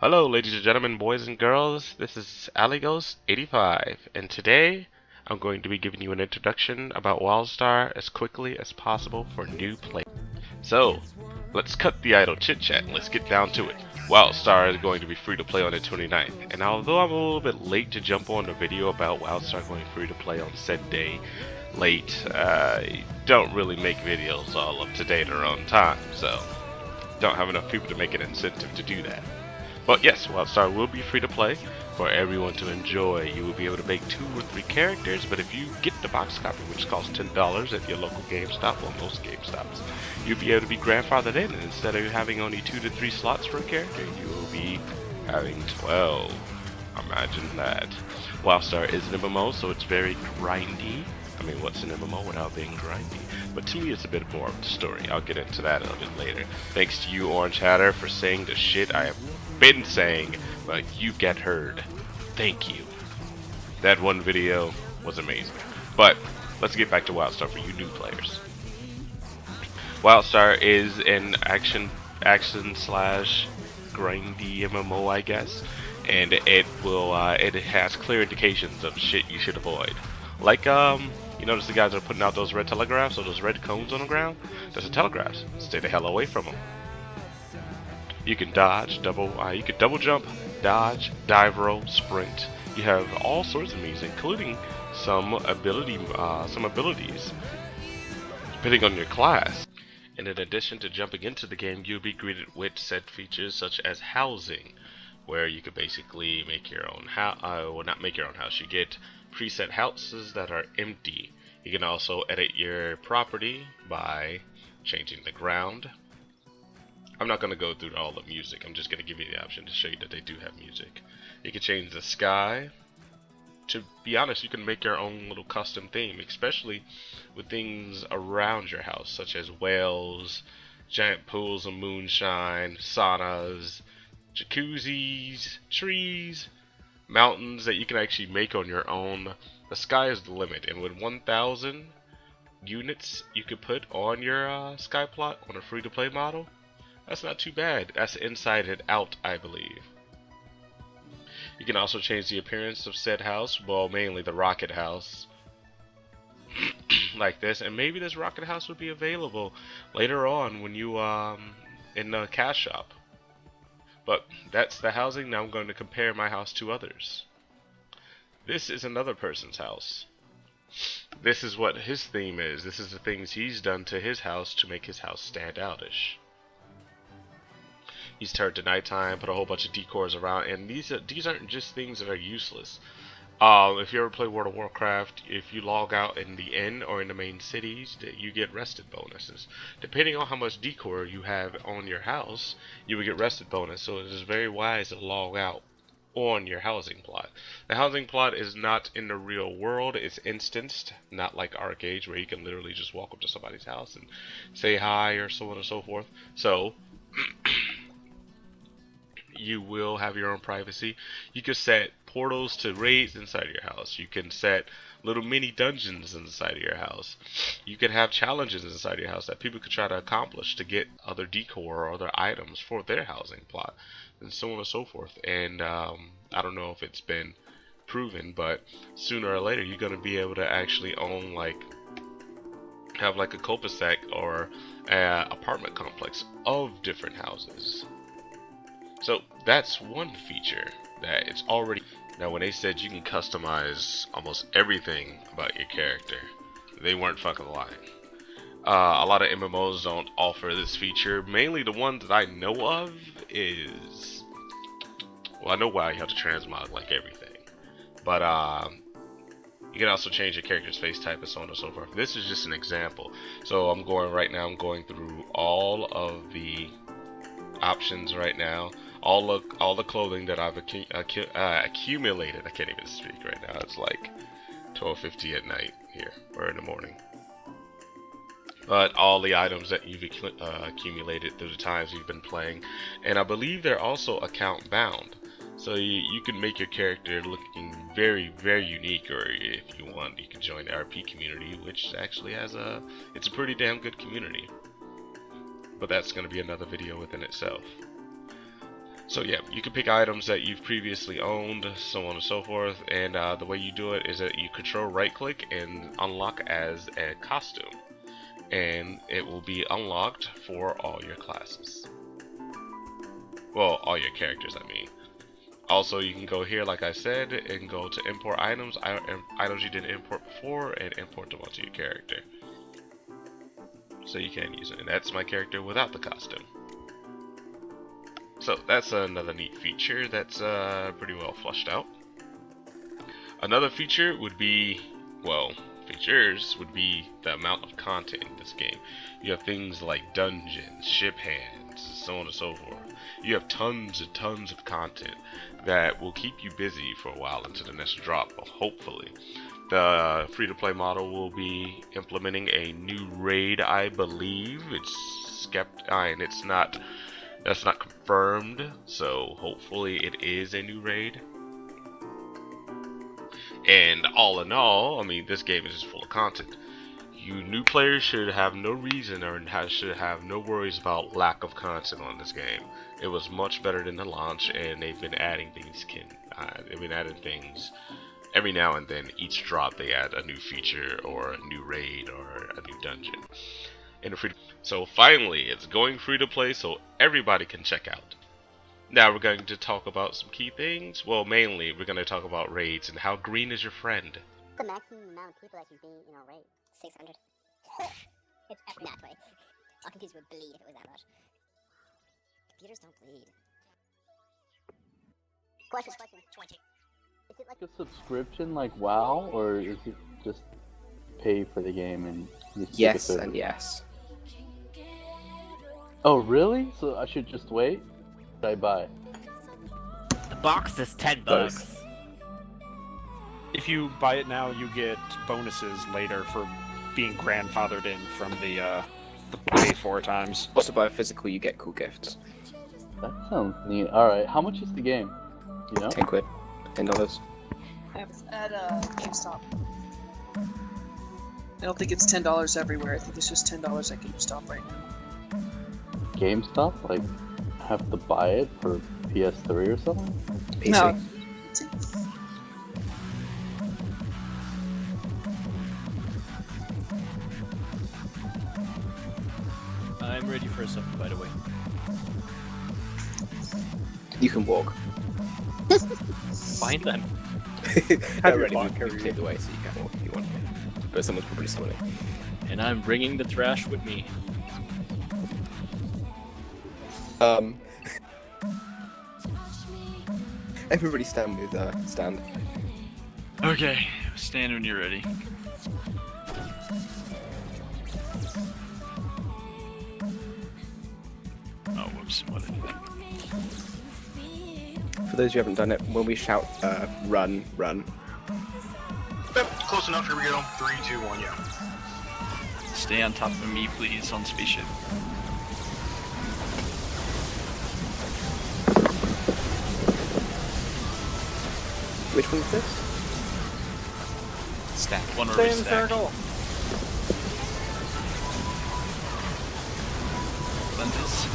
Hello, ladies and gentlemen, boys and girls. This is AliGhost85, and today I'm going to be giving you an introduction about WildStar as quickly as possible for new players. So, let's cut the idle chit chat and let's get down to it. WildStar is going to be free to play on the 29th, and although I'm a little bit late to jump on the video about WildStar going free to play on said day, I don't really make videos all up to date or on time, so don't have enough people to make an incentive to do that. But yes, WildStar will be free to play for everyone to enjoy. You will be able to make 2 or 3 characters, but if you get the box copy, which costs $10 at your local GameStop or most GameStops, you'll be able to be grandfathered in. And instead of having only 2 to 3 slots for a character, you will be having 12. Imagine that. WildStar is an MMO, so it's very grindy. I mean, what's an MMO without being grindy? But to me, it's a bit more of the story. I'll get into that a little bit later. Thanks to you, Orange Hatter, for saying the shit I have been saying, but you get heard. Thank you. That one video was amazing. But let's get back to WildStar for you new players. WildStar is an action slash grindy MMO, I guess, and it has clear indications of shit you should avoid. Like you notice the guys are putting out those red telegraphs or those red cones on the ground? Those are telegraphs. Stay the hell away from them. You can dodge, you can double jump, dodge, dive roll, sprint. You have all sorts of means, including some abilities, depending on your class. And in addition to jumping into the game, you'll be greeted with said features such as housing, where you could basically make your own house. Well, not make your own house. You get preset houses that are empty. You can also edit your property by changing the ground. I'm not going to go through all the music. I'm just going to give you the option to show you that they do have music. You can change the sky. To be honest, you can make your own little custom theme, especially with things around your house, such as whales, giant pools of moonshine, saunas, jacuzzis, trees, mountains that you can actually make on your own. The sky is the limit, and with 1,000 units you could put on your sky plot on a free-to-play model, that's not too bad. That's inside and out, I believe. You can also change the appearance of said house, well, mainly the rocket house, like this, and maybe this rocket house would be available later on when you in the cash shop. But that's the housing. Now I'm going to compare my house to others. This is another person's house. This is what his theme is. This is the things he's done to his house to make his house stand outish. He's turned to nighttime, put a whole bunch of decors around, and these aren't just things that are useless. If you ever play World of Warcraft, if you log out in the inn or in the main cities, you get rested bonuses. Depending on how much decor you have on your house, you will get rested bonus. So it is very wise to log out on your housing plot. The housing plot is not in the real world. It's instanced, not like Arcade, where you can literally just walk up to somebody's house and say hi or so on and so forth. So you will have your own privacy. You can set portals to raids inside your house. You can set little mini dungeons inside of your house. You can have challenges inside your house that people could try to accomplish to get other decor or other items for their housing plot, and so on and so forth. And I don't know if it's been proven, but sooner or later you're going to be able to actually own, have a cul-de-sac or an apartment complex of different houses. So that's one feature that it's already. Now when they said you can customize almost everything about your character, they weren't fucking lying. A lot of MMOs don't offer this feature. Mainly the ones that I know of is, well, I know why you have to transmog like everything, but you can also change your character's face type and so on and so forth. This is just an example. So I'm going through all of the options right now. All the clothing that I've accumulated. I can't even speak right now. It's like 12:50 at night here, or in the morning. But all the items that you've accumulated through the times you've been playing, and I believe they're also account bound. So you can make your character looking very, very unique, or if you want, you can join the RP community, which actually it's a pretty damn good community. But that's going to be another video within itself. So yeah, you can pick items that you've previously owned, so on and so forth, and the way you do it is that you control right click and unlock as a costume, and it will be unlocked for all your classes. Well, all your characters, I mean. Also, you can go here, like I said, and go to import items, items you didn't import before, and import them onto your character. So you can use it, and that's my character without the costume. So that's another neat feature that's pretty well fleshed out. Another feature would be, well, features would be the amount of content in this game. You have things like dungeons, ship hands, so on and so forth. You have tons and tons of content that will keep you busy for a while until the next drop, hopefully. The free-to-play model will be implementing a new raid, I believe. That's not confirmed, so hopefully it is a new raid. And all in all, I mean, this game is just full of content. You new players should have no reason or should have no worries about lack of content on this game. It was much better than the launch, and they've been adding things. Every now and then. Each drop they add a new feature or a new raid or a new dungeon. So finally, it's going free to play, so everybody can check out. Now we're going to talk about some key things. Well, mainly we're going to talk about raids and how green is your friend. The maximum amount of people that can be, raid? 600. It's epic. Nah, 20. Our computers would bleed if it was that much. Computers don't bleed. Question. 20. Is it like a subscription like WoW, or is it just pay for the game and you yes and yes? Oh, really? So I should just wait? Should I buy? The box is $10. If you buy it now, you get bonuses later for being grandfathered in from the pay 4 times. Also, buy a physical, you get cool gifts. That sounds neat. Alright, how much is the game? You know? 10 quid. $10. At GameStop. I don't think it's $10 everywhere. I think it's just $10 at GameStop right now. GameStop? Like, have to buy it for PS3 or something? PC. No. I'm ready for something, by the way. You can walk. Fine then. I'm ready to clear the way so you can walk if you want. But someone's probably swimming. And I'm bringing the trash with me. Everybody stand with stand. Okay, stand when you're ready. Oh, whoops, what did I do? For those who haven't done it, when we shout run, run. Yep, close enough. Here we go. 3, 2, 1, yeah. Stay on top of me, please, on spaceship. Which one is this? Stack. One where we stack. Lentis.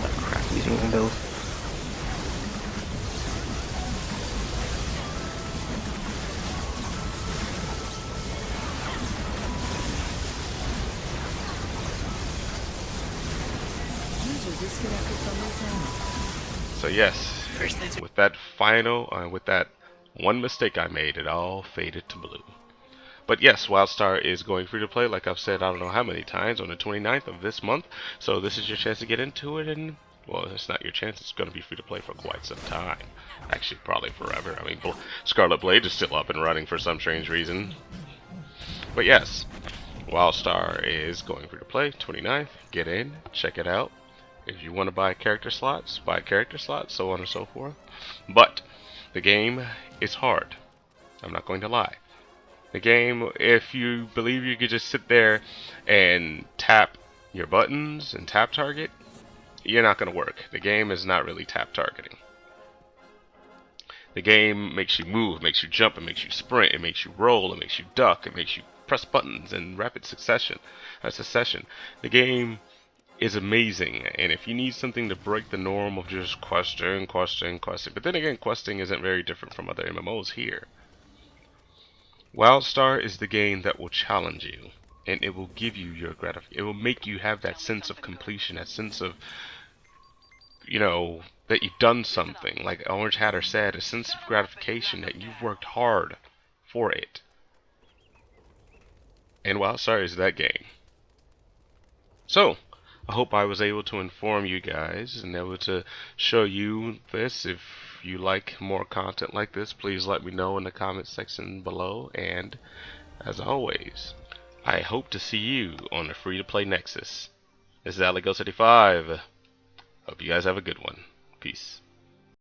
Oh crap, using one build. So yes, with that with that one mistake I made, it all faded to blue. But yes, Wildstar is going free to play, like I've said I don't know how many times, on the 29th of this month. So this is your chance to get into it, and well, it's not your chance, it's going to be free to play for quite some time. Actually, probably forever. I mean, Scarlet Blade is still up and running for some strange reason. But yes, Wildstar is going free to play, 29th. Get in, check it out. If you want to buy character slots, buy character slots, so on and so forth. But the game is hard. I'm not going to lie. The game, if you believe you could just sit there and tap your buttons and tap target, you're not going to work. The game is not really tap targeting. The game makes you move, makes you jump, it makes you sprint, it makes you roll, it makes you duck, it makes you press buttons in rapid succession. The game is amazing, and if you need something to break the norm of just questing, but then again, questing isn't very different from other MMOs here. Wildstar is the game that will challenge you, and it will give you your gratification. It will make you have that sense of completion, that sense of, you know, that you've done something. Like Orange Hatter said, a sense of gratification that you've worked hard for it. And Wildstar is that game. So, I hope I was able to inform you guys and able to show you this. If you like more content like this, please let me know in the comment section below. And as always, I hope to see you on the free-to-play Nexus. This is AleGo75. Hope you guys have a good one. Peace.